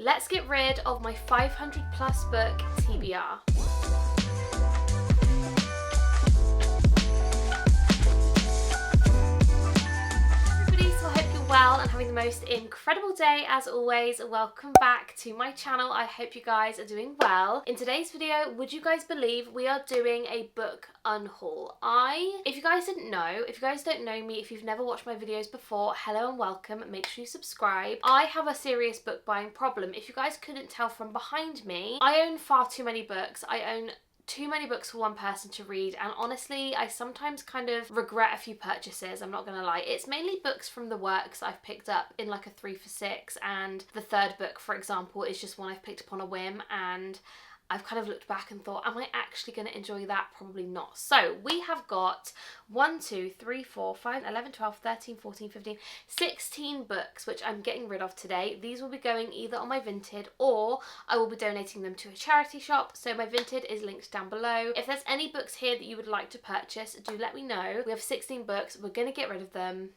Let's get rid of my 500 plus book TBR. Well and having the most incredible day as always. Welcome back to my channel. I hope you guys are doing well. In today's video, would you guys believe we are doing a book unhaul? If you guys didn't know, if you guys don't know me, if you've never watched my videos before, hello and welcome. Make sure you subscribe. I have a serious book buying problem. If you guys couldn't tell from behind me, I own far too many books. I own too many books for one person to read, and honestly I sometimes kind of regret a few purchases, I'm not gonna lie. It's mainly books from the works I've picked up in like a 3 for 6, and the third book, for example, is just one I've picked up on a whim, and I've kind of looked back and thought, am I actually going to enjoy that? Probably not. So we have got 1, 2, 3, 4, 5, 11, 12, 13, 14, 15, 16 books, which I'm getting rid of today. These will be going either on my Vinted or I will be donating them to a charity shop. So my Vinted is linked down below. If there's any books here that you would like to purchase, do let me know. We have 16 books. We're going to get rid of them.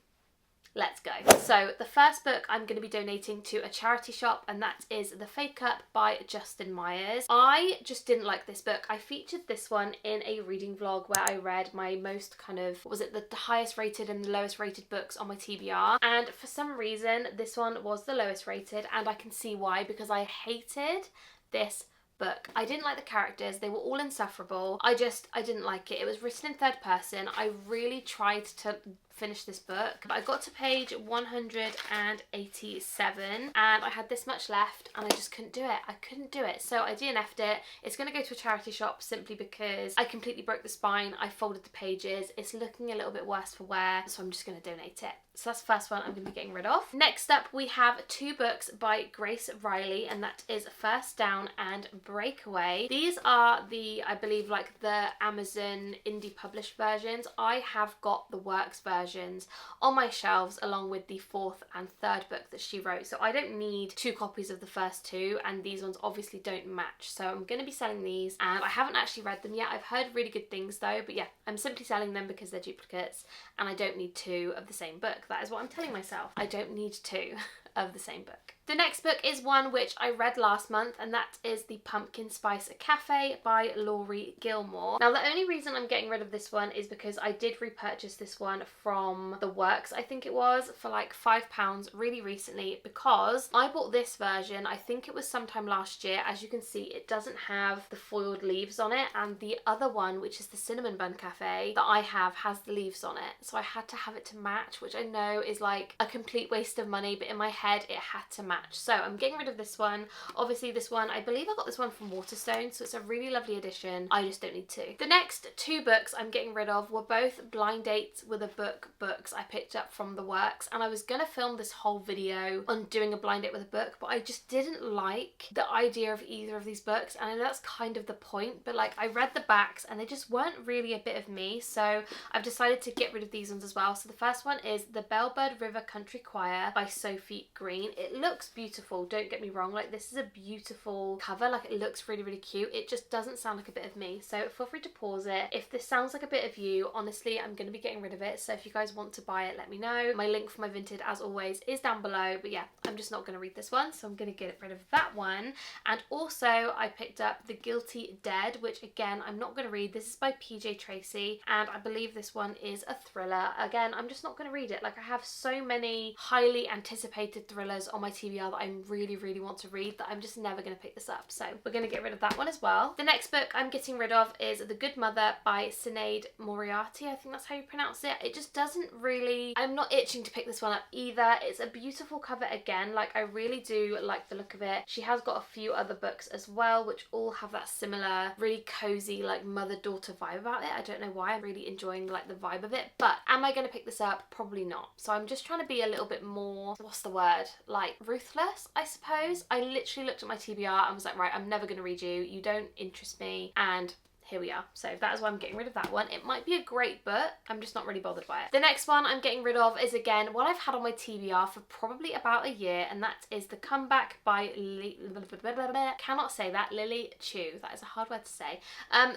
Let's go. So the first book I'm going to be donating to a charity shop, and that is The Fake Up by Justin Myers. I just didn't like this book. I featured this one in a reading vlog where I read my most kind of, was it the highest rated and the lowest rated books on my TBR, and for some reason this one was the lowest rated, and I can see why, because I hated this book. I didn't like the characters. They were all insufferable. I didn't like it. It was written in third person. I really tried to finish this book, but I got to page 187 and I had this much left and I just couldn't do it. I couldn't do it. So I DNF'd it. It's going to go to a charity shop simply because I completely broke the spine. I folded the pages. It's looking a little bit worse for wear, so I'm just going to donate it. So that's the first one I'm going to be getting rid of. Next up, we have 2 books by Grace Riley, and that is First Down and Breakaway. These are the, I believe, like the Amazon indie published versions. I have got the works versions on my shelves along with the 4th and 3rd book that she wrote. So I don't need 2 copies of the first 2, and these ones obviously don't match. So I'm going to be selling these, and I haven't actually read them yet. I've heard really good things though, but yeah, I'm simply selling them because they're duplicates and I don't need 2 of the same book. That is what I'm telling myself. I don't need 2 of the same book. The next book is one which I read last month, and that is The Pumpkin Spice Cafe by Laurie Gilmore. Now the only reason I'm getting rid of this one is because I did repurchase this one from the works, I think it was, for like £5 really recently, because I bought this version, I think it was sometime last year. As you can see, it doesn't have the foiled leaves on it, and the other one, which is the Cinnamon Bun Cafe that I have, has the leaves on it. So I had to have it to match, which I know is like a complete waste of money, but in my head it had to match. So I'm getting rid of this one. Obviously this one, I believe I got this one from Waterstone, so it's a really lovely edition. I just don't need 2. The next 2 books I'm getting rid of were both blind dates with a book books I picked up from the works, and I was gonna film this whole video on doing a blind date with a book, but I just didn't like the idea of either of these books, and I know that's kind of the point, but like I read the backs and they just weren't really a bit of me, so I've decided to get rid of these ones as well. So the first one is The Bellbird River Country Choir by Sophie Green. It looks beautiful, don't get me wrong, like this is a beautiful cover, like it looks really really cute. It just doesn't sound like a bit of me, so feel free to pause it. If this sounds like a bit of you, honestly I'm going to be getting rid of it, so if you guys want to buy it, let me know. My link for my Vinted, as always, is down below, but yeah, I'm just not going to read this one, so I'm going to get rid of that one. And also I picked up The Guilty Dead, which again I'm not going to read. This is by PJ Tracy, and I believe this one is a thriller. Again, I'm just not going to read it. Like, I have so many highly anticipated thrillers on my TBR that I really really want to read that I'm just never going to pick this up, so we're going to get rid of that one as well. The next book I'm getting rid of is The Good Mother by Sinead Moriarty, I think that's how you pronounce it. It just doesn't really, I'm not itching to pick this one up either. It's a beautiful cover again, like I really do like the look of it. She has got a few other books as well which all have that similar really cozy like mother-daughter vibe about it. I don't know why, I'm really enjoying like the vibe of it, but am I going to pick this up? Probably not. So I'm just trying to be a little bit more, what's the word, like ruthless, I suppose. I literally looked at my TBR and was like, right, I'm never going to read you, you don't interest me, and here we are. So that is why I'm getting rid of that one. It might be a great book, I'm just not really bothered by it. The next one I'm getting rid of is again what I've had on my TBR for probably about a year, and that is The Comeback by cannot say that, Lily Chu. That is a hard word to say.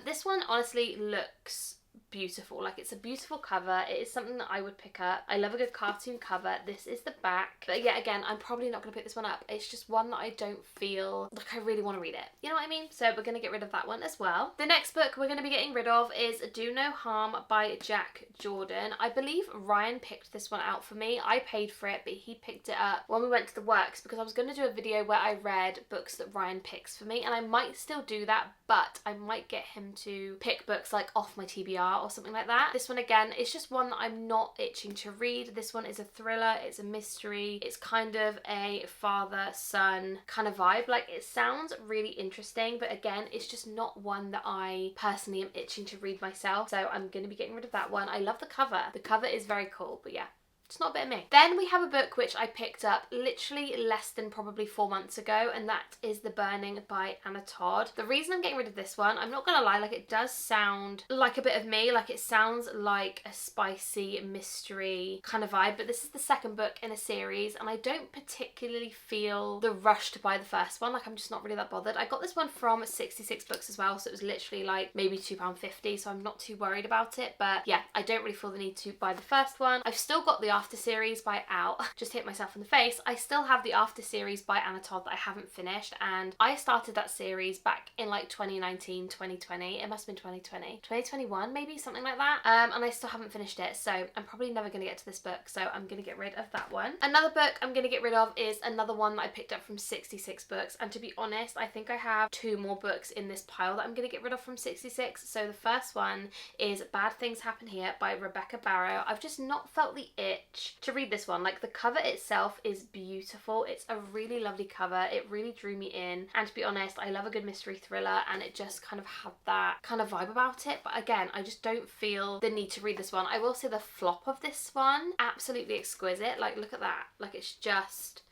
This one honestly looks beautiful. Like, it's a beautiful cover. It is something that I would pick up. I love a good cartoon cover. This is the back. But yeah, again, I'm probably not going to pick this one up. It's just one that I don't feel like I really want to read it. You know what I mean? So we're going to get rid of that one as well. The next book we're going to be getting rid of is Do No Harm by Jack Jordan. I believe Ryan picked this one out for me. I paid for it, but he picked it up when we went to the works because I was going to do a video where I read books that Ryan picks for me, and I might still do that, but I might get him to pick books like off my TBR or something like that. This one, again, is just one that I'm not itching to read. This one is a thriller. It's a mystery. It's kind of a father-son kind of vibe. Like, it sounds really interesting, but again, it's just not one that I personally am itching to read myself, so I'm going to be getting rid of that one. I love the cover. The cover is very cool, but yeah, it's not a bit of me. Then we have a book which I picked up literally less than probably 4 months ago, and that is The Burning by Anna Todd. The reason I'm getting rid of this one, I'm not gonna lie, like, it does sound like a bit of me. Like, it sounds like a spicy mystery kind of vibe, but this is the second book in a series, and I don't particularly feel the rush to buy the first one. Like, I'm just not really that bothered. I got this one from 66 Books as well, so it was literally like maybe £2.50, so I'm not too worried about it. But yeah, I don't really feel the need to buy the first one. I've still got the After series by Out. Just hit myself in the face. I still have the After series by Anna Todd that I haven't finished, and I started that series back in like 2019, 2020. It must have been 2020, 2021 maybe, something like that. And I still haven't finished it, so I'm probably never going to get to this book, so I'm going to get rid of that one. Another book I'm going to get rid of is another one that I picked up from 66 Books, and to be honest, I think I have 2 more books in this pile that I'm going to get rid of from 66. So the first one is Bad Things Happen Here by Rebecca Barrow. I've just not felt the itch to read this one. Like, the cover itself is beautiful. It's a really lovely cover. It really drew me in, and to be honest, I love a good mystery thriller, and it just kind of had that kind of vibe about it. But again, I just don't feel the need to read this one. I will say the flop of this one, absolutely exquisite. Like, look at that. Like, it's just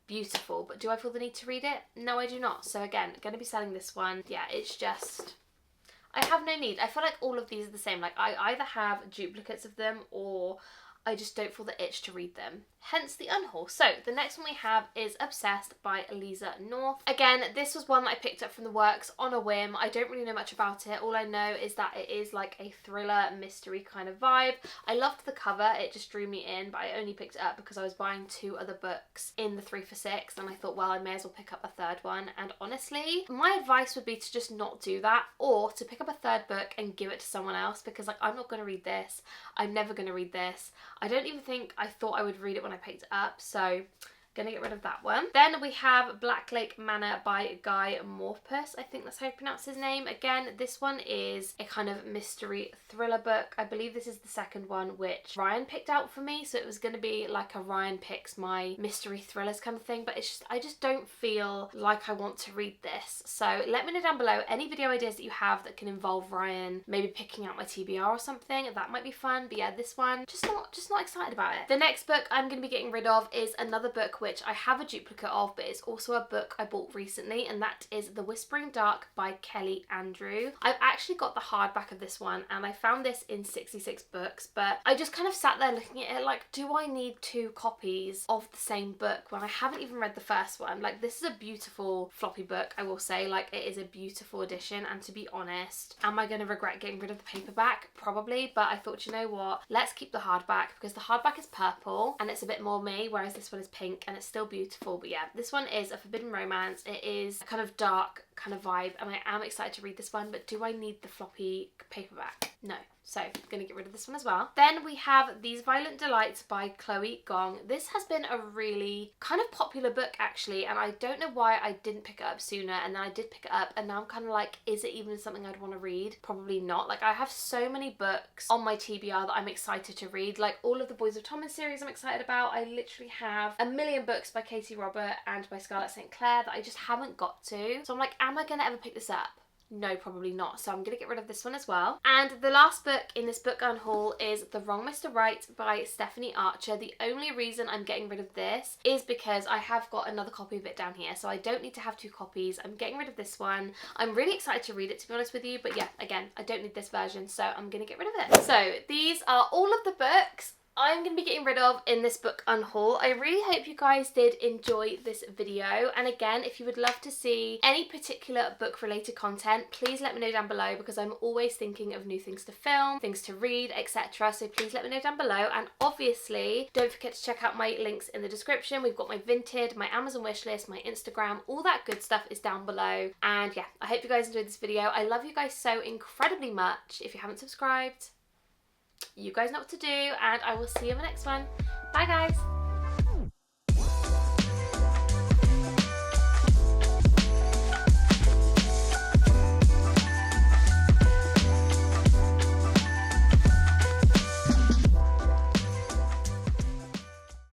beautiful. But do I feel the need to read it? No, I do not. So again, going to be selling this one. Yeah, it's just, I have no need. I feel like all of these are the same. Like, I either have duplicates of them or I just don't feel the itch to read them. Hence the unhaul. So the next one we have is Obsessed by Eliza North. Again, this was one that I picked up from the works on a whim. I don't really know much about it. All I know is that it is like a thriller mystery kind of vibe. I loved the cover. It just drew me in, but I only picked it up because I was buying 2 other books in the 3 for £6, and I thought, well, I may as well pick up a third one. And honestly, my advice would be to just not do that, or to pick up a third book and give it to someone else, because like, I'm not going to read this. I'm never going to read this. I don't even think I thought I would read it when I picked it up, so gonna get rid of that one. Then we have Black Lake Manor by Guy Morpus. I think that's how you pronounce his name. Again, this one is a kind of mystery thriller book. I believe this is the second one which Ryan picked out for me, so it was gonna be like a Ryan picks my mystery thrillers kind of thing, but it's just, I just don't feel like I want to read this. So let me know down below any video ideas that you have that can involve Ryan maybe picking out my TBR or something. That might be fun. But yeah, this one, just not excited about it. The next book I'm gonna be getting rid of is another book which I have a duplicate of, but it's also a book I bought recently, and that is The Whispering Dark by Kelly Andrew. I've actually got the hardback of this one, and I found this in 66 Books, but I just kind of sat there looking at it like, do I need 2 copies of the same book when I haven't even read the first one? Like, this is a beautiful floppy book, I will say. Like, it is a beautiful edition, and to be honest, am I going to regret getting rid of the paperback? Probably, but I thought, you know what, let's keep the hardback, because the hardback is purple and it's a bit more me, whereas this one is pink and it's still beautiful. But yeah, this one is a forbidden romance. It is a kind of dark kind of vibe, and I am excited to read this one, but do I need the floppy paperback? No. So I'm going to get rid of this one as well. Then we have These Violent Delights by Chloe Gong. This has been a really kind of popular book actually, and I don't know why I didn't pick it up sooner, and then I did pick it up, and now I'm kind of like, is it even something I'd want to read? Probably not. Like, I have so many books on my TBR that I'm excited to read. Like, all of the Boys of Thomas series I'm excited about. I literally have a million books by Katie Robert and by Scarlett St. Clair that I just haven't got to. So I'm like, am I going to ever pick this up? No, probably not. So I'm going to get rid of this one as well. And the last book in this book unhaul is The Wrong Mr. Right by Stephanie Archer. The only reason I'm getting rid of this is because I have got another copy of it down here, so I don't need to have 2 copies. I'm getting rid of this one. I'm really excited to read it, to be honest with you, but yeah, again, I don't need this version, so I'm going to get rid of it. So these are all of the books I'm going to be getting rid of in this book unhaul. I really hope you guys did enjoy this video, and again, if you would love to see any particular book related content, please let me know down below, because I'm always thinking of new things to film, things to read, etc. So please let me know down below, and obviously don't forget to check out my links in the description. We've got my Vinted, my Amazon wishlist, my Instagram, all that good stuff is down below. And yeah, I hope you guys enjoyed this video. I love you guys so incredibly much. If you haven't subscribed, you guys know what to do, and I will see you in the next one. Bye guys.